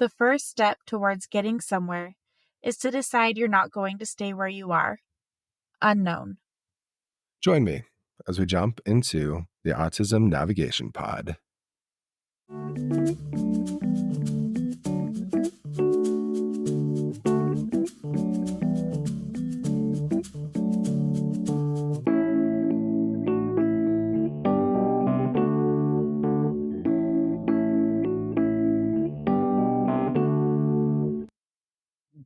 The first step towards getting somewhere is to decide you're not going to stay where you are. Unknown. Join me as we jump into the Autism Navigation Pod.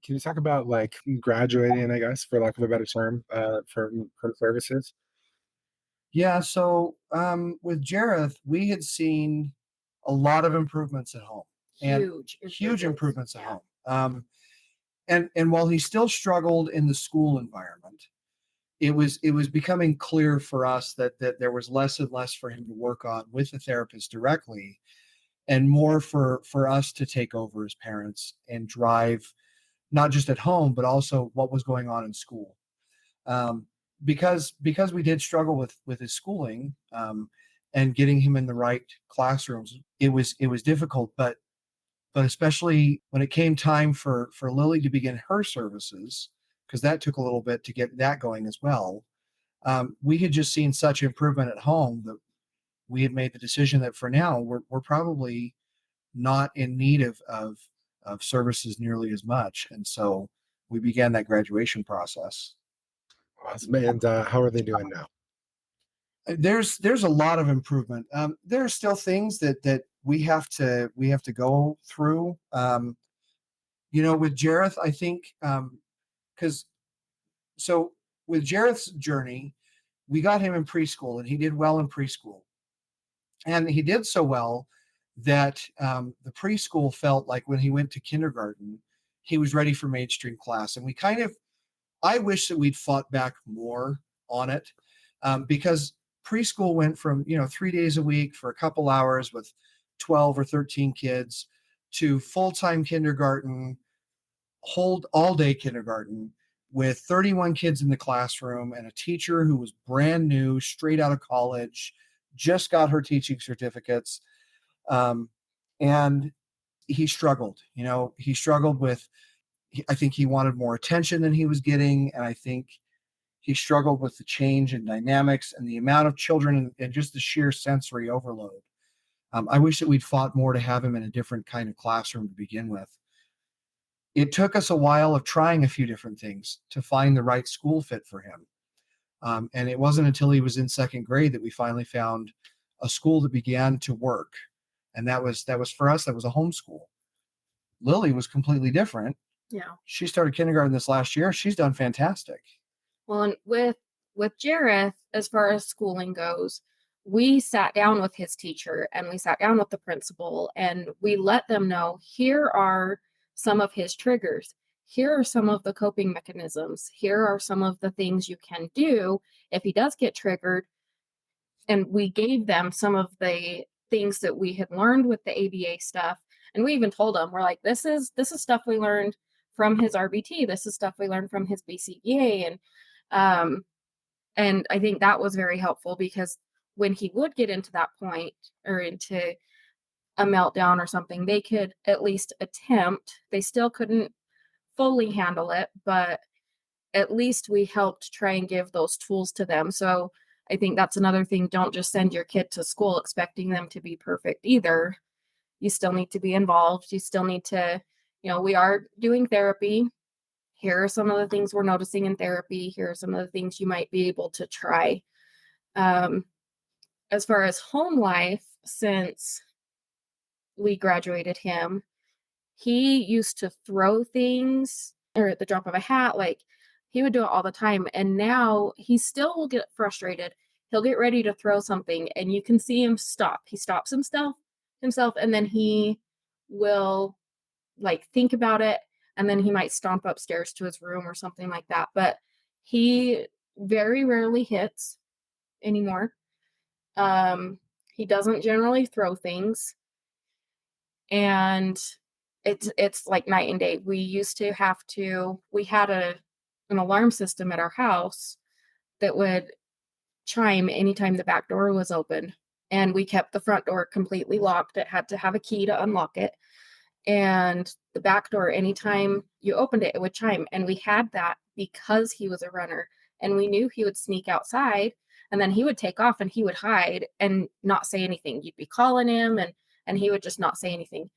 Can you talk about like graduating, I guess, for lack of a better term, for services? Yeah, so with Jareth, we had seen a lot of improvements at home and huge improvements at home. And while he still struggled in the school environment, it was becoming clear for us that there was less and less for him to work on with the therapist directly, and more for us to take over as parents and drive not just at home but also what was going on in school. Um, because we did struggle with his schooling, and getting him in the right classrooms, it was difficult. But especially when it came time for Lily to begin her services, because that took a little bit to get that going as well. We had just seen such improvement at home that we had made the decision that for now we're probably not in need of services nearly as much, and so we began that graduation process. Awesome. And how are they doing now? There's a lot of improvement. There are still things that we have to go through. With Jareth, I think, because so with Jareth's journey, we got him in preschool, and he did well in preschool, and he did so well that the preschool felt like when he went to kindergarten, he was ready for mainstream class, and I wish that we'd fought back more on it, because preschool went from 3 days a week for a couple hours with 12 or 13 kids to full-time kindergarten, hold all day kindergarten with 31 kids in the classroom and a teacher who was brand new, straight out of college, just got her teaching certificates. And he struggled. He struggled with, I think he wanted more attention than he was getting. And I think he struggled with the change in dynamics and the amount of children and just the sheer sensory overload. I wish that we'd fought more to have him in a different kind of classroom to begin with. It took us a while of trying a few different things to find the right school fit for him. And it wasn't until he was in second grade that we finally found a school that began to work. And that was for us, that was a homeschool. Lily was completely different. Yeah. She started kindergarten this last year. She's done fantastic. Well, and with Jareth, as far as schooling goes, we sat down with his teacher and we sat down with the principal and we let them know, here are some of his triggers. Here are some of the coping mechanisms. Here are some of the things you can do if he does get triggered. And we gave them some of the things that we had learned with the ABA stuff. And we even told them, we're like, this is stuff we learned from his RBT. This is stuff we learned from his BCBA. And I think that was very helpful, because when he would get into that point or into a meltdown or something, they could at least attempt. They still couldn't fully handle it, but at least we helped try and give those tools to them. So I think that's another thing. Don't just send your kid to school expecting them to be perfect either. You still need to be involved. You still need to, we are doing therapy. Here are some of the things we're noticing in therapy. Here are some of the things you might be able to try. As far as home life, since we graduated him, he used to throw things or at the drop of a hat. Like, he would do it all the time. And now he still will get frustrated. He'll get ready to throw something and you can see him stop. He stops himself, and then he will think about it. And then he might stomp upstairs to his room or something like that. But he very rarely hits anymore. He doesn't generally throw things. And it's like night and day. We had an alarm system at our house that would chime anytime the back door was open. And we kept the front door completely locked. It had to have a key to unlock it. And the back door, anytime you opened it, it would chime. And we had that because he was a runner. And we knew he would sneak outside and then he would take off and he would hide and not say anything. You'd be calling him and he would just not say anything.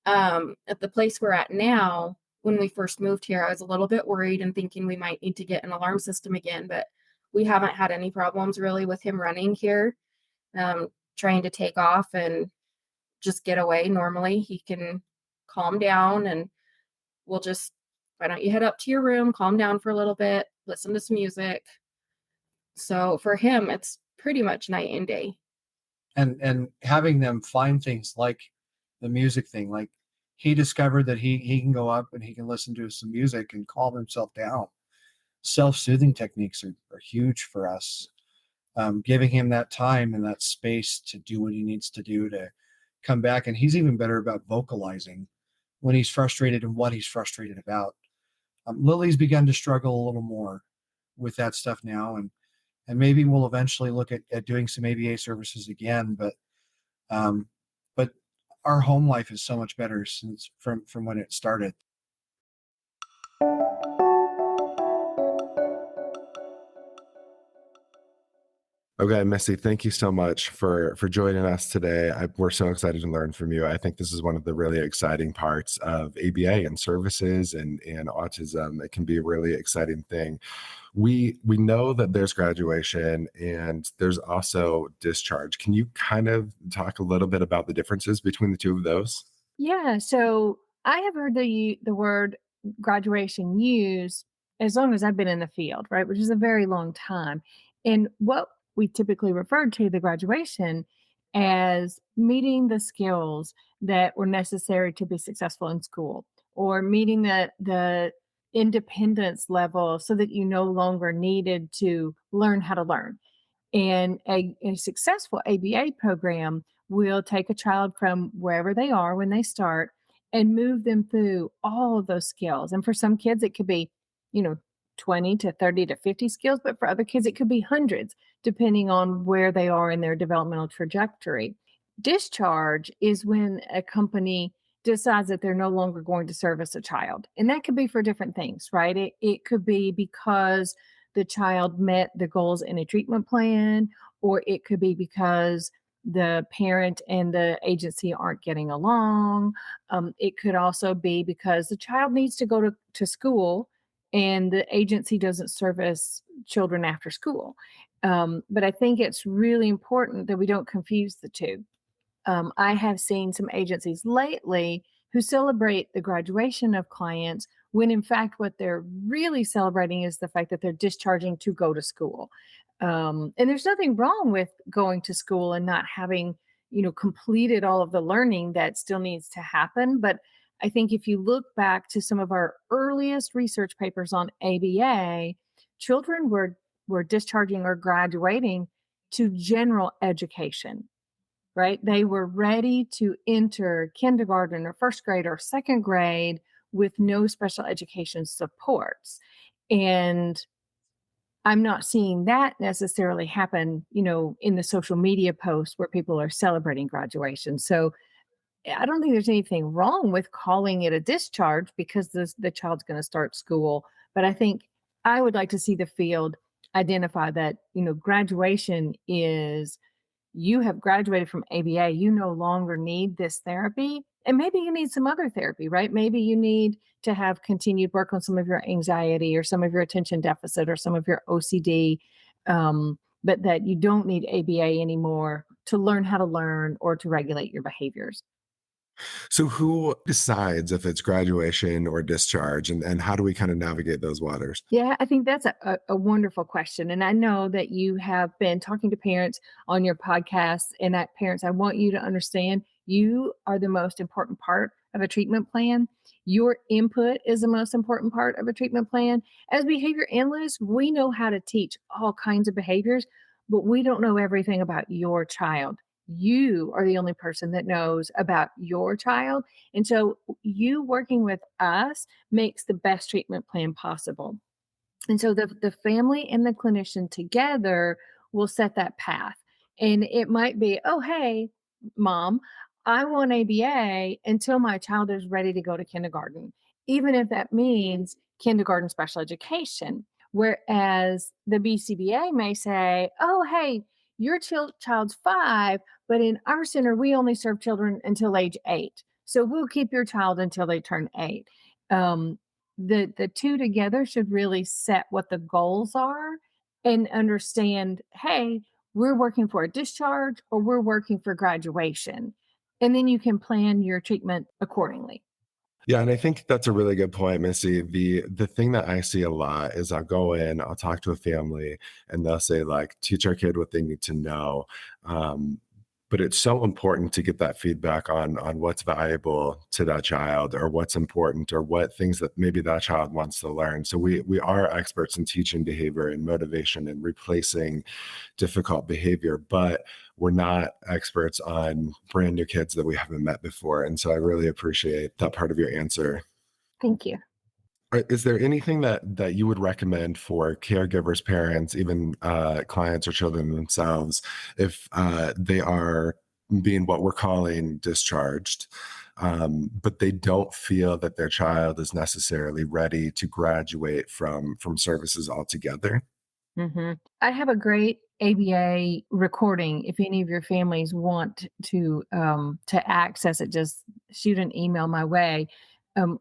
At the place we're at now, when we first moved here, I was a little bit worried and thinking we might need to get an alarm system again, but we haven't had any problems really with him running here, trying to take off and just get away. Normally he can calm down and we'll just, why don't you head up to your room, calm down for a little bit, listen to some music. So for him, it's pretty much night and day. And having them find things like the music thing, like he discovered that he can go up and he can listen to some music and calm himself down. Self-soothing techniques are huge for us. Giving him that time and that space to do what he needs to do to come back. And he's even better about vocalizing when he's frustrated and what he's frustrated about. Lily's begun to struggle a little more with that stuff now, and maybe we'll eventually look at doing some ABA services again. But our home life is so much better since from when it started. Okay, Missy, thank you so much for joining us today. We're so excited to learn from you. I think this is one of the really exciting parts of ABA and services and autism. It can be a really exciting thing. We know that there's graduation and there's also discharge. Can you kind of talk a little bit about the differences between the two of those? Yeah, so I have heard the word graduation used as long as I've been in the field, right? Which is a very long time. And what we typically referred to the graduation as meeting the skills that were necessary to be successful in school, or meeting the independence level so that you no longer needed to learn how to learn. And a successful ABA program will take a child from wherever they are when they start and move them through all of those skills. And for some kids, it could be, you know, 20 to 30 to 50 skills, but for other kids, it could be hundreds, depending on where they are in their developmental trajectory. Discharge is when a company decides that they're no longer going to service a child. And that could be for different things, right? It could be because the child met the goals in a treatment plan, or it could be because the parent and the agency aren't getting along. It could also be because the child needs to go to school and the agency doesn't service children after school. But I think it's really important that we don't confuse the two. I have seen some agencies lately who celebrate the graduation of clients when in fact what they're really celebrating is the fact that they're discharging to go to school. And there's nothing wrong with going to school and not having, completed all of the learning that still needs to happen. But I think if you look back to some of our earliest research papers on ABA, children were discharging or graduating to general education, right? They were ready to enter kindergarten or first grade or second grade with no special education supports. And I'm not seeing that necessarily happen, in the social media posts where people are celebrating graduation. So I don't think there's anything wrong with calling it a discharge because the child's going to start school. But I think I would like to see the field identify that, graduation is you have graduated from ABA, you no longer need this therapy. And maybe you need some other therapy, right? Maybe you need to have continued work on some of your anxiety or some of your attention deficit or some of your OCD, but that you don't need ABA anymore to learn how to learn or to regulate your behaviors. So who decides if it's graduation or discharge, and how do we kind of navigate those waters? Yeah, I think that's a wonderful question. And I know that you have been talking to parents on your podcast, and that parents, I want you to understand you are the most important part of a treatment plan. Your input is the most important part of a treatment plan. As behavior analysts, we know how to teach all kinds of behaviors, but we don't know everything about your child. You are the only person that knows about your child. And so you working with us makes the best treatment plan possible. And so the family and the clinician together will set that path. And it might be, oh, hey, mom, I want ABA until my child is ready to go to kindergarten, even if that means kindergarten special education. Whereas the BCBA may say, oh, hey, your child's 5, but in our center, we only serve children until age 8. So we'll keep your child until they turn 8. Um, the two together should really set what the goals are and understand, hey, we're working for a discharge or we're working for graduation, and then you can plan your treatment accordingly. Yeah, and I think that's a really good point, Missy. The thing that I see a lot is I'll go in, I'll talk to a family, and they'll say like, teach our kid what they need to know. Um, but it's so important to get that feedback on what's valuable to that child, or what's important, or what things that maybe that child wants to learn. So we are experts in teaching behavior and motivation and replacing difficult behavior, but we're not experts on brand new kids that we haven't met before. And so I really appreciate that part of your answer. Thank you. Is there anything that you would recommend for caregivers, parents, even clients or children themselves, if they are being what we're calling discharged, but they don't feel that their child is necessarily ready to graduate from services altogether? I have a great ABA recording. If any of your families want to access it, just shoot an email my way.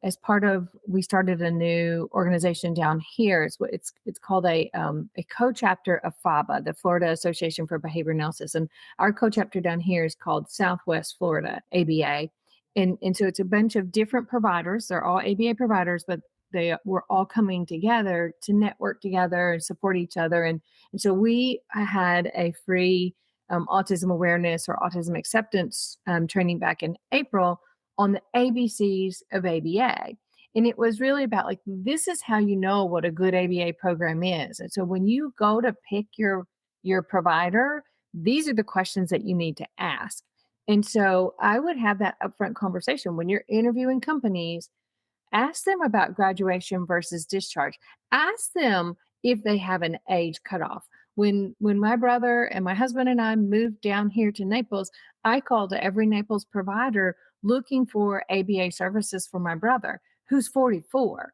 As part of, we started a new organization down here. It's called a co-chapter of FABA, the Florida Association for Behavior Analysis, and our co-chapter down here is called Southwest Florida ABA. And so it's a bunch of different providers. They're all ABA providers, but they were all coming together to network together and support each other. And so we had a free autism awareness or autism acceptance training back in April on the ABCs of ABA. And it was really about like, this is how you know what a good ABA program is. And so when you go to pick your provider, these are the questions that you need to ask. And so I would have that upfront conversation when you're interviewing companies. Ask them about graduation versus discharge. Ask them if they have an age cutoff. When my brother and my husband and I moved down here to Naples, I called every Naples provider looking for ABA services for my brother, who's 44.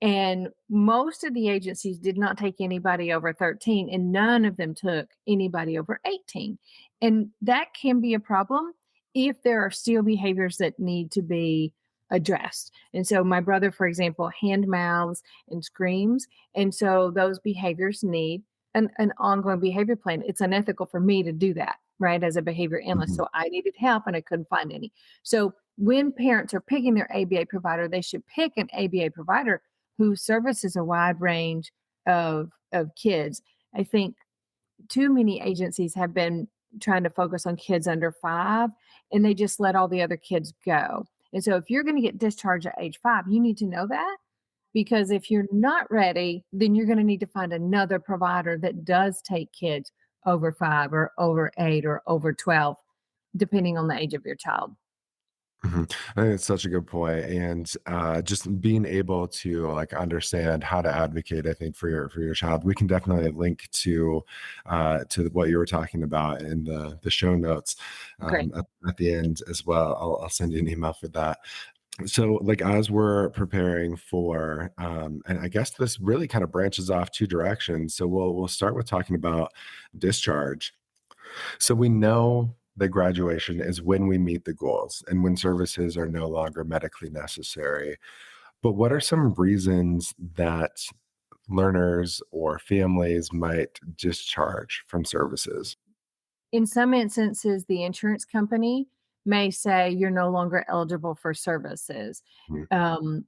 And most of the agencies did not take anybody over 13, and none of them took anybody over 18. And that can be a problem if there are still behaviors that need to be addressed. And so, my brother, for example, hand mouths and screams. And so, those behaviors need an ongoing behavior plan. It's unethical for me to do that, right, as a behavior analyst. Mhm. So, I needed help and I couldn't find any. So, when parents are picking their ABA provider, they should pick an ABA provider who services a wide range of kids. I think too many agencies have been trying to focus on kids under 5, and they just let all the other kids go. And so if you're going to get discharged at age 5, you need to know that, because if you're not ready, then you're going to need to find another provider that does take kids over 5 or over 8 or over 12, depending on the age of your child. Mhm. I think it's such a good point, and just being able to like understand how to advocate, I think for your child. We can definitely link to what you were talking about in the show notes Great. at the end as well. I'll send you an email for that. So, like as we're preparing for, and I guess this really kind of branches off two directions. So we'll start with talking about discharge. So we know that graduation is when we meet the goals and when services are no longer medically necessary. But what are some reasons that learners or families might discharge from services? In some instances, the insurance company may say you're no longer eligible for services. Mhm. Um,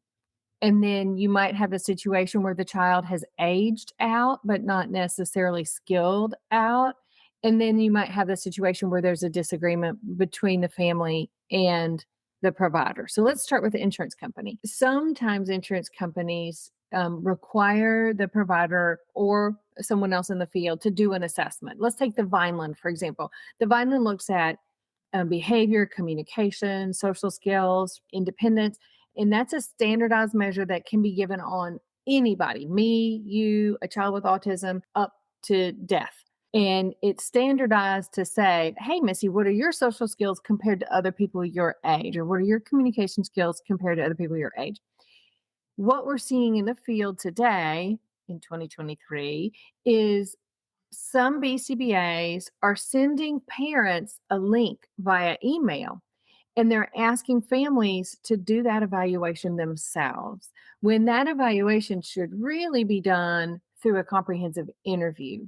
and then you might have a situation where the child has aged out, but not necessarily skilled out. And then you might have the situation where there's a disagreement between the family and the provider. So let's start with the insurance company. Sometimes insurance companies require the provider or someone else in the field to do an assessment. Let's take the Vineland, for example. The Vineland looks at behavior, communication, social skills, independence. And that's a standardized measure that can be given on anybody, me, you, a child with autism, up to death. And it's standardized to say, hey, Missy, what are your social skills compared to other people your age? Or what are your communication skills compared to other people your age? What we're seeing in the field today in 2023 is some BCBAs are sending parents a link via email, and they're asking families to do that evaluation themselves, when that evaluation should really be done through a comprehensive interview.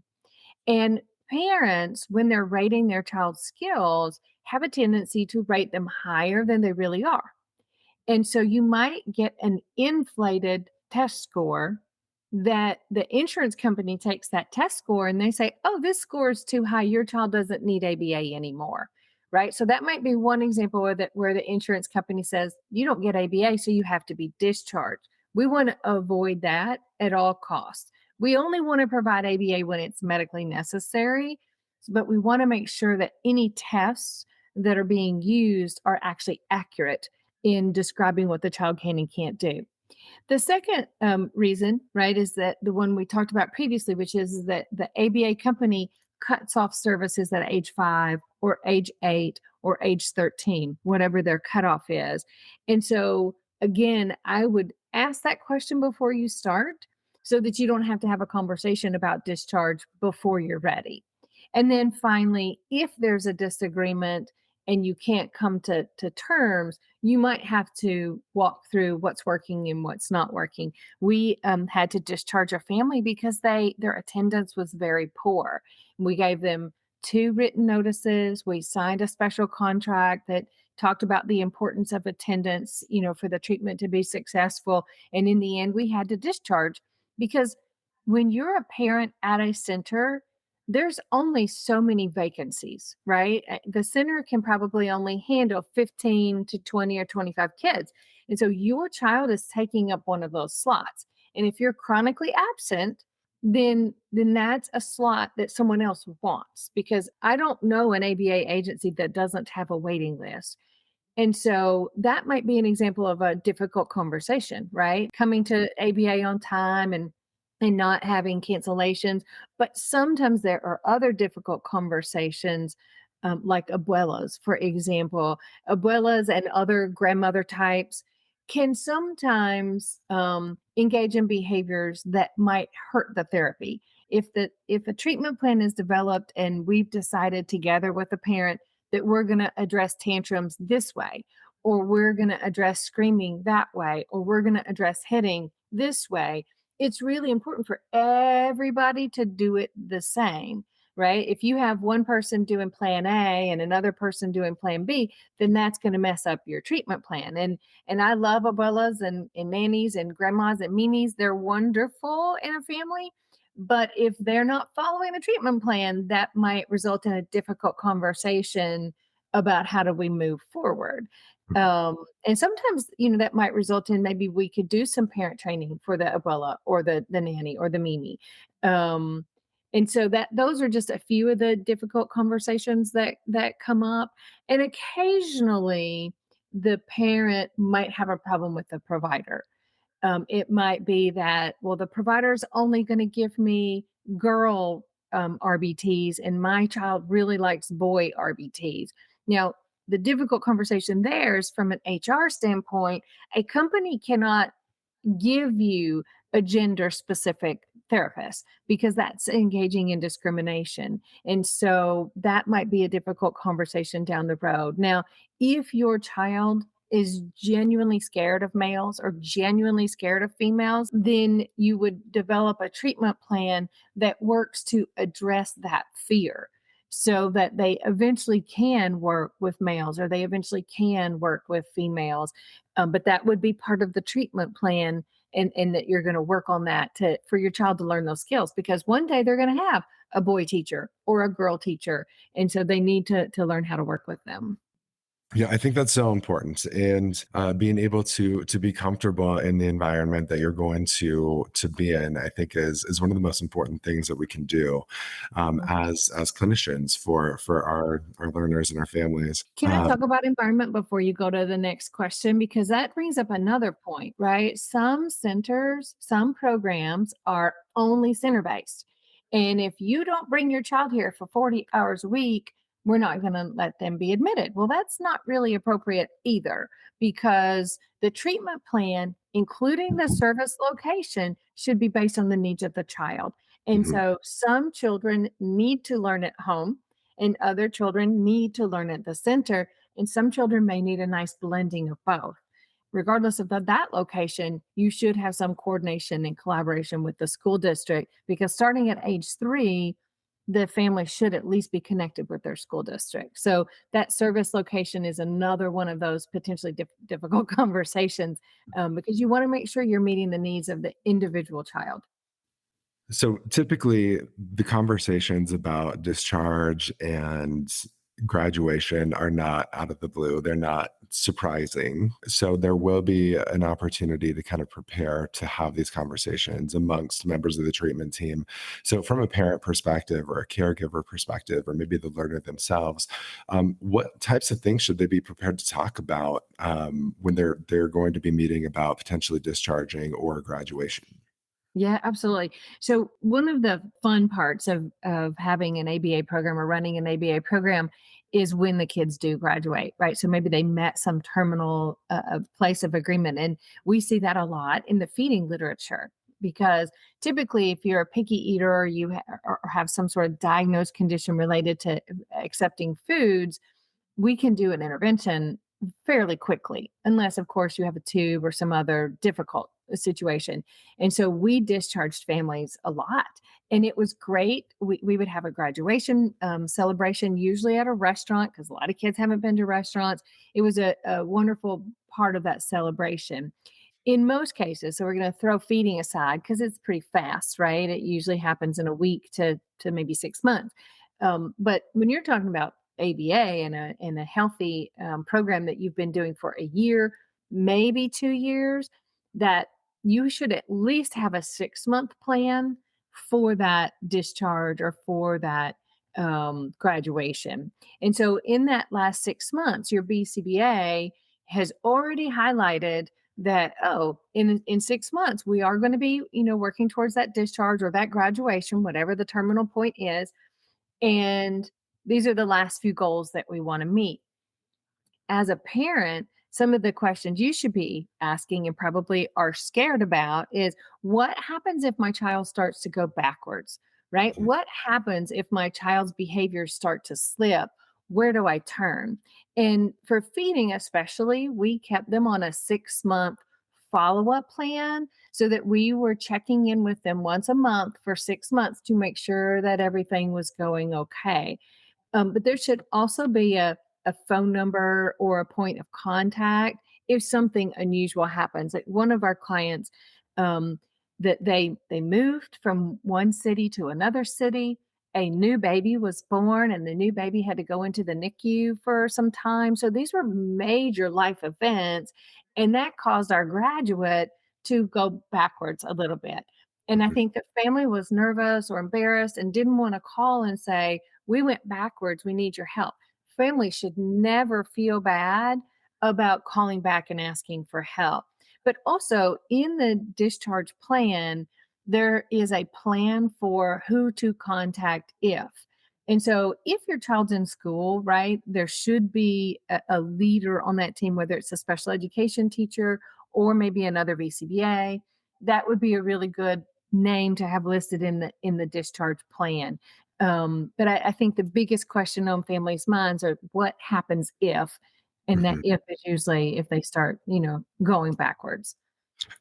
And parents, when they're rating their child's skills, have a tendency to rate them higher than they really are. And so you might get an inflated test score that the insurance company takes that test score and they say, oh, this score is too high. Your child doesn't need ABA anymore. Right. So that might be one example where the insurance company says, you don't get ABA, so you have to be discharged. We want to avoid that at all costs. We only want to provide ABA when it's medically necessary, but we want to make sure that any tests that are being used are actually accurate in describing what the child can and can't do. The second reason, right, is that the one we talked about previously, which is that the ABA company cuts off services at age 5 or age 8 or age 13, whatever their cutoff is. And so, again, I would ask that question before you start so that you don't have to have a conversation about discharge before you're ready. And then finally, if there's a disagreement and you can't come to terms, you might have to walk through what's working and what's not working. We had to discharge a family because their attendance was very poor. We gave them 2 written notices. We signed a special contract that talked about the importance of attendance, for the treatment to be successful. And in the end, we had to discharge because when you're a parent at a center, there's only so many vacancies, right? The center can probably only handle 15 to 20 or 25 kids. And so your child is taking up one of those slots. And if you're chronically absent, then that's a slot that someone else wants, because I don't know an ABA agency that doesn't have a waiting list. And so that might be an example of a difficult conversation, right? Coming to ABA on time and not having cancellations. But sometimes there are other difficult conversations, like abuelas, for example. Abuelas and other grandmother types can sometimes engage in behaviors that might hurt the therapy. If a treatment plan is developed and we've decided together with the parent that we're going to address tantrums this way, or we're going to address screaming that way, or we're going to address hitting this way, it's really important for everybody to do it the same, right? If you have one person doing plan A and another person doing plan B, then that's going to mess up your treatment plan. And I love abuelas and nannies and grandmas and minis. They're wonderful in a family. But if they're not following the treatment plan, that might result in a difficult conversation about how do we move forward. And sometimes, that might result in maybe we could do some parent training for the abuela or the nanny or the mimi. And so those are just a few of the difficult conversations that come up. And occasionally the parent might have a problem with the provider. It might be that, well, the provider's only going to give me girl RBTs and my child really likes boy RBTs. Now, the difficult conversation there is from an HR standpoint, a company cannot give you a gender specific therapist because that's engaging in discrimination. And so that might be a difficult conversation down the road. Now, if your child is genuinely scared of males or genuinely scared of females, then you would develop a treatment plan that works to address that fear so that they eventually can work with males or they eventually can work with females. But that would be part of the treatment plan, and that you're going to work on that for your child to learn those skills, because one day they're going to have a boy teacher or a girl teacher. And so they need to learn how to work with them. Yeah, I think that's so important, and being able to be comfortable in the environment that you're going to be in, I think is one of the most important things that we can do as clinicians for our learners and our families. Can I talk about environment before you go to the next question? Because that brings up another point, right? Some centers, some programs are only center based. And if you don't bring your child here for 40 hours a week, we're not going to let them be admitted. Well, that's not really appropriate either, because the treatment plan, including the service location, should be based on the needs of the child. And Mhm. so some children need to learn at home, and other children need to learn at the center. And some children may need a nice blending of both. Regardless of that location, you should have some coordination and collaboration with the school district, because starting at age 3, the family should at least be connected with their school district. So that service location is another one of those potentially difficult conversations, because you want to make sure you're meeting the needs of the individual child. So typically, the conversations about discharge and graduation are not out of the blue. They're not surprising. So there will be an opportunity to kind of prepare to have these conversations amongst members of the treatment team. So, from a parent perspective or a caregiver perspective, or maybe the learner themselves, what types of things should they be prepared to talk about when they're going to be meeting about potentially discharging or graduation? Yeah, absolutely. So one of the fun parts of having an ABA program or running an ABA program is when the kids do graduate, right? So maybe they met some terminal place of agreement, and we see that a lot in the feeding literature. Because typically, if you're a picky eater, or or have some sort of diagnosed condition related to accepting foods, we can do an intervention fairly quickly, unless, of course, you have a tube or some other difficult situation. And so we discharged families a lot. And it was great. We would have a graduation celebration, usually at a restaurant, because a lot of kids haven't been to restaurants. It was a wonderful part of that celebration. In most cases, so we're going to throw feeding aside because it's pretty fast, right? It usually happens in a week to maybe 6 months. But when you're talking about ABA and a healthy program that you've been doing for a year, maybe 2 years, that you should at least have a 6 month plan for that discharge or for that graduation. And so, in that last 6 months, your BCBA has already highlighted that, oh, in 6 months we are going to be, working towards that discharge or that graduation, whatever the terminal point is, and these are the last few goals that we want to meet. As a parent, some of the questions you should be asking and probably are scared about is, what happens if my child starts to go backwards, right? What happens if my child's behaviors start to slip? Where do I turn? And for feeding, especially, we kept them on a 6 month follow up plan so that we were checking in with them once a month for 6 months to make sure that everything was going okay. But there should also be a phone number or a point of contact if something unusual happens. Like one of our clients, um, that they moved from one city to another city. A new baby was born, and the new baby had to go into the NICU for some time. So these were major life events, and that caused our graduate to go backwards a little bit. And I Mhm. think the family was nervous or embarrassed and didn't want to call and say, "We went backwards. We need your help." Families should never feel bad about calling back and asking for help. But also in the discharge plan, there is a plan for who to contact if. And so if your child's in school, right, there should be a leader on that team, whether it's a special education teacher or maybe another VCBA. That would be a really good name to have listed in the discharge plan. But I think the biggest question on families' minds are, what happens if, and that Mhm. if is usually if they start, going backwards.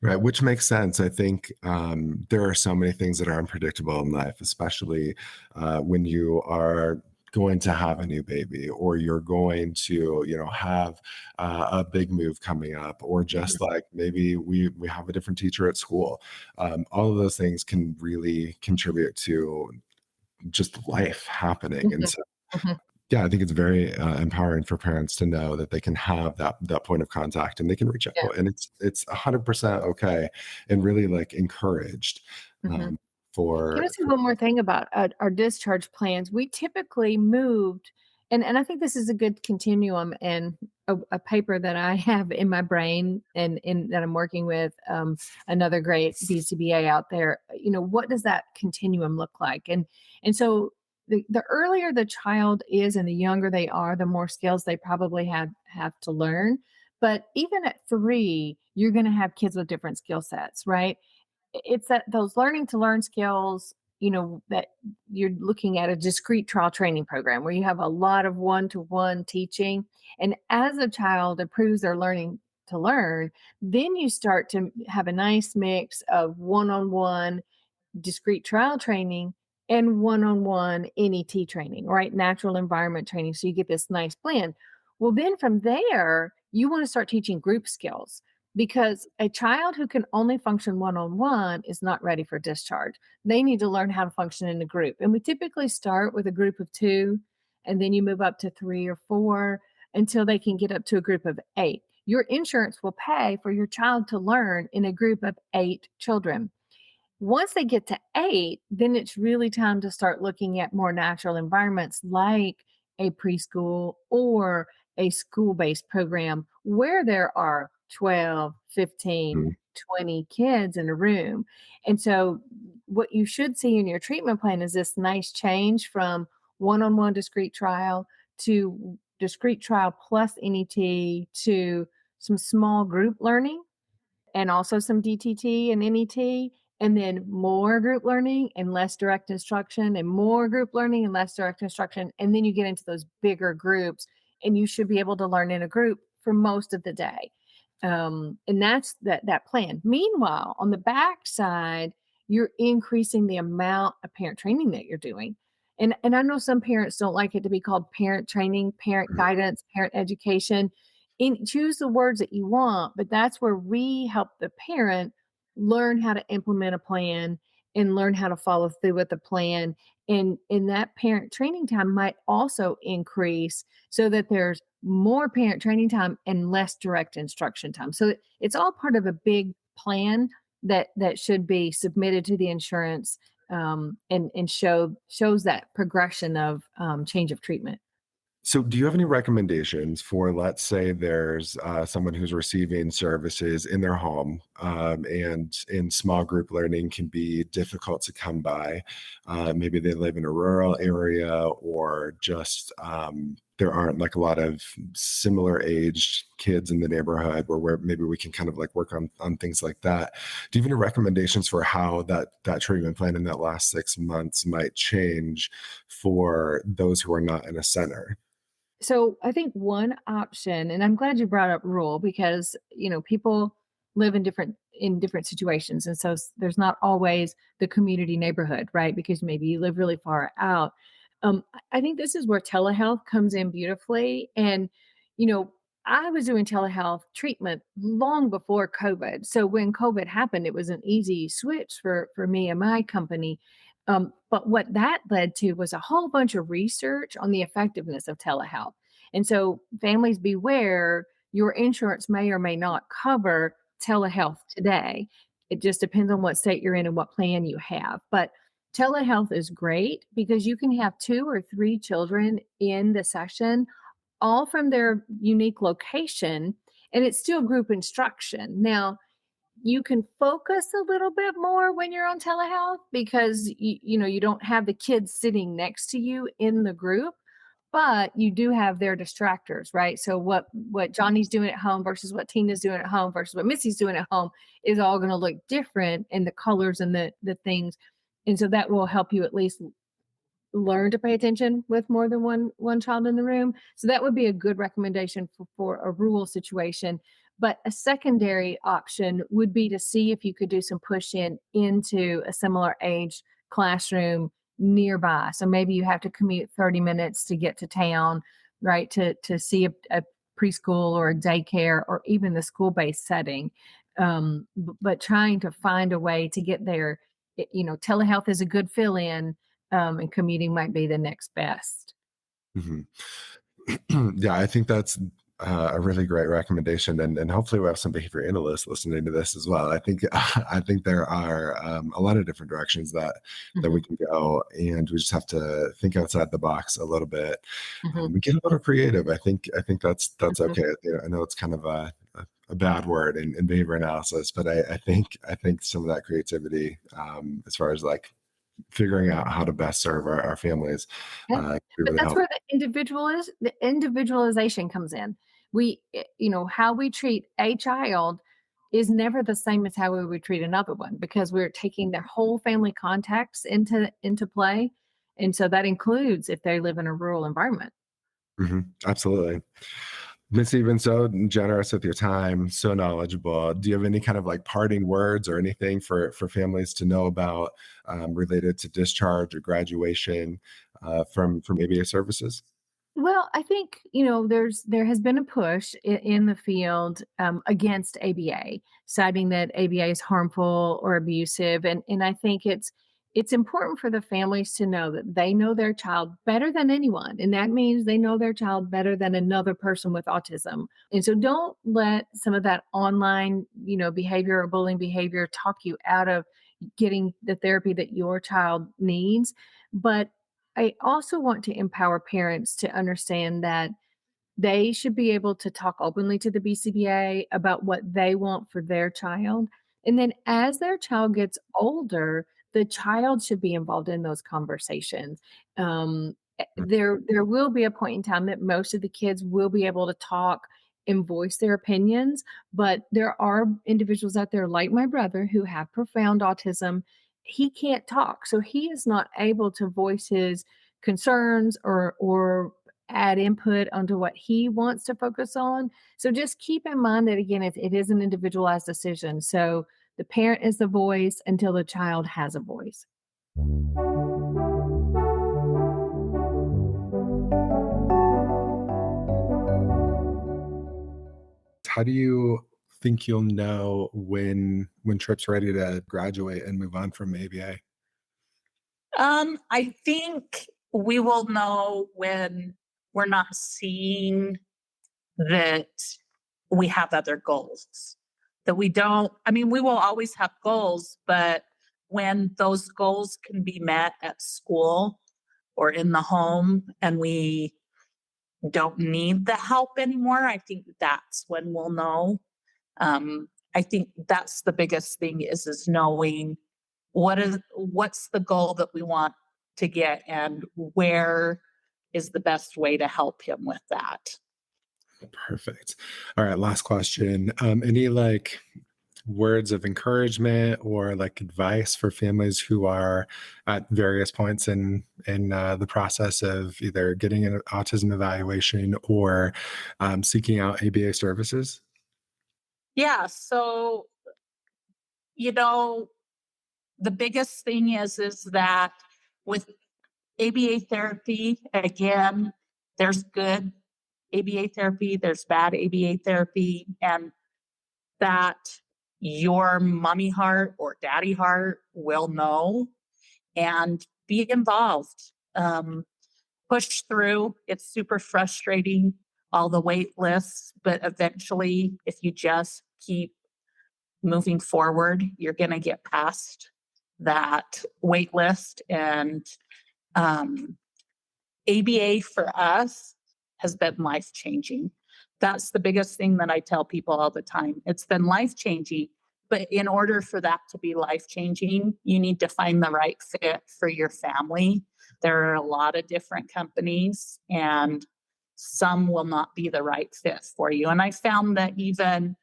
Right, which makes sense. I think there are so many things that are unpredictable in life, especially when you are going to have a new baby, or you're going to, have a big move coming up, or Mhm, just like maybe we have a different teacher at school. All of those things can really contribute to just life happening, and mhm, so mhm. yeah, I think it's very empowering for parents to know that they can have that point of contact and they can reach Yeah. out, and it's 100% okay, and really like encouraged Mhm. um, Can I for say one more thing about our discharge plans? We typically moved And I think this is a good continuum, and a paper that I have in my brain, and that I'm working with another great BCBA out there. What does that continuum look like? And so the earlier the child is and the younger they are, the more skills they probably have to learn. But even at 3, you're going to have kids with different skill sets, right? It's that those learning to learn skills, that you're looking at a discrete trial training program where you have a lot of one-to-one teaching. And as a child improves their learning to learn, then you start to have a nice mix of one-on-one discrete trial training and one-on-one NET training, right? Natural environment training. So you get this nice blend. Well, then from there, you want to start teaching group skills, because a child who can only function one-on-one is not ready for discharge. They need to learn how to function in a group. And we typically start with a group of 2, and then you move up to 3 or 4 until they can get up to a group of 8. Your insurance will pay for your child to learn in a group of 8 children. Once they get to 8, then it's really time to start looking at more natural environments like a preschool or a school-based program where there are 12, 15, Mhm. 20 kids in a room. And so what you should see in your treatment plan is this nice change from one-on-one discrete trial to discrete trial plus NET to some small group learning, and also some DTT and NET, and then more group learning and less direct instruction, and more group learning and less direct instruction. And then you get into those bigger groups, and you should be able to learn in a group for most of the day. And that's that plan. Meanwhile, on the back side, you're increasing the amount of parent training that you're doing. And I know some parents don't like it to be called parent training, parent guidance, parent education. Choose the words that you want, but that's where we help the parent learn how to implement a plan and learn how to follow through with the plan. And in that parent training time might also increase so that there's more parent training time and less direct instruction time. So it's all part of a big plan that should be submitted to the insurance, and shows that progression of change of treatment. So, do you have any recommendations for, let's say, there's someone who's receiving services in their home, and in small group learning can be difficult to come by? Maybe they live in a rural area, or just there aren't like a lot of similar aged kids in the neighborhood where maybe we can kind of like work on things like that. Do you have any recommendations for how that treatment plan in that last 6 months might change for those who are not in a center? So I think one option, and I'm glad you brought up rural, because people live in different situations, and so there's not always the community neighborhood, right? Because maybe you live really far out. I think this is where telehealth comes in beautifully, and you know. I was doing telehealth treatment long before COVID. So when COVID happened, it was an easy switch for me and my company. But what that led to was a whole bunch of research on the effectiveness of telehealth. And so, families beware, your insurance may or may not cover telehealth today. It just depends on what state you're in and what plan you have. But telehealth is great because you can have 2 or 3 children in the session, all from their unique location, and it's still group instruction. Now, you can focus a little bit more when you're on telehealth because you don't have the kids sitting next to you in the group, but you do have their distractors, right? So what Johnny's doing at home versus what Tina's doing at home versus what Missy's doing at home is all going to look different in the colors and the things. And so that will help you at least learn to pay attention with more than one child in the room. So that would be a good recommendation for a rural situation. But a secondary option would be to see if you could do some push in into a similar age classroom nearby. So maybe you have to commute 30 minutes to get to town, right? To see a preschool or a daycare or even the school-based setting. But trying to find a way to get there. Telehealth is a good fill-in, and commuting might be the next best. Mhm. Yeah, I think that's a really great recommendation, and hopefully we'll have some behavior analysts listening to this as well. I think I think there are a lot of different directions that we Mhm, can go, and we just have to think outside the box a little bit. mhm, We get a little creative. I think that's mhm. okay. You know, I know it's kind of a bad word in behavior analysis, but I think some of that creativity, as far as like figuring out how to best serve our families, Yeah, can be but really that's helpful. where the individualization comes in. How we treat a child is never the same as how we would treat another one because we're taking their whole family context into play, and so that includes if they live in a rural environment. Absolutely. Missy, you've been so generous with your time, so knowledgeable. Do you have any kind of like parting words or anything for families to know about, related to discharge or graduation, from ABA services? Well, I think there has been a push in the field against ABA, citing that ABA is harmful or abusive, and I think it's important for the families to know that they know their child better than anyone, and that means they know their child better than another person with autism. And so, don't let some of that online behavior or bullying behavior talk you out of getting the therapy that your child needs, but I also want to empower parents to understand that they should be able to talk openly to the BCBA about what they want for their child. And then as their child gets older, the child should be involved in those conversations. There will be a point in time that most of the kids will be able to talk and voice their opinions, but there are individuals out there like my brother who have profound autism. He can't talk, so he is not able to voice his concerns or add input onto what he wants to focus on. So just keep in mind that again, it is an individualized decision. So the parent is the voice until the child has a voice. How do you think you'll know when Trip's ready to graduate and move on from ABA? I think we will know when we're not seeing that we have other goals. That we don't, I mean, we will always have goals, but when those goals can be met at school or in the home and we don't need the help anymore, I think that's when we'll know. I think that's the biggest thing is knowing what's the goal that we want to get and where is the best way to help him with that. Perfect. All right, last question. Any like words of encouragement or like advice for families who are at various points in the process of either getting an autism evaluation or seeking out ABA services? Yeah, so you know the biggest thing is that with ABA therapy, again, there's good ABA therapy, there's bad ABA therapy, and that your mommy heart or daddy heart will know and be involved. Push through. It's super frustrating, all the wait lists, but eventually, if you just keep moving forward, you're going to get past that wait list. And um, ABA for us has been life changing. That's the biggest thing that I tell people all the time. It's been life changing. But in order for that to be life changing, you need to find the right fit for your family. There are a lot of different companies, and some will not be the right fit for you. And I found that even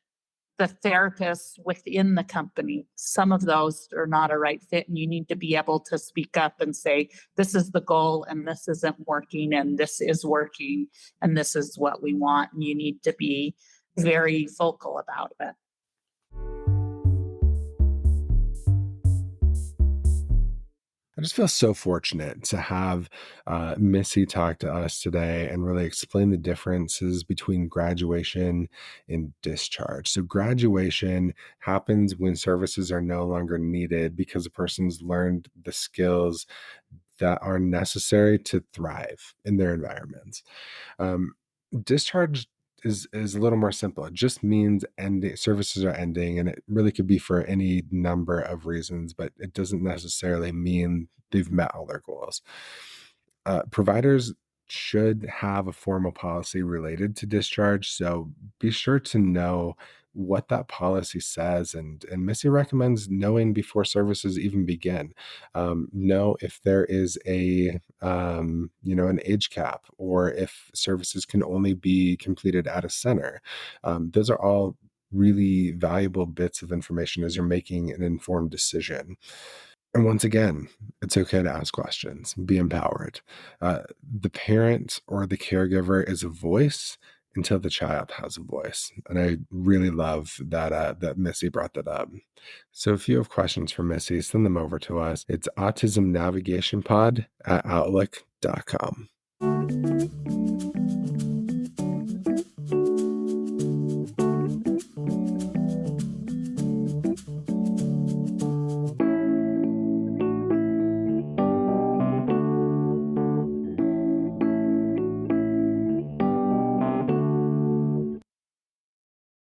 the therapists within the company, some of those are not a right fit, and you need to be able to speak up and say, this is the goal and this isn't working and this is working and this is what we want. And you need to be very vocal about it. I just feel so fortunate to have Missy talk to us today and really explain the differences between graduation and discharge. So, graduation happens when services are no longer needed because a person's learned the skills that are necessary to thrive in their environments. Um, Discharge is a little more simple. It just means ending, services are ending, and it really could be for any number of reasons, but it doesn't necessarily mean they've met all their goals. Providers should have a formal policy related to discharge, so be sure to know what that policy says. And Missy recommends knowing before services even begin. Know if there is an age cap, or if services can only be completed at a center. Those are all really valuable bits of information as you're making an informed decision. And once again, it's okay to ask questions, be empowered. The parent or the caregiver is a voice until the child has a voice. And I really love that Missy brought that up. So if you have questions for Missy, send them over to us. It's autismnavigationpod@outlook.com.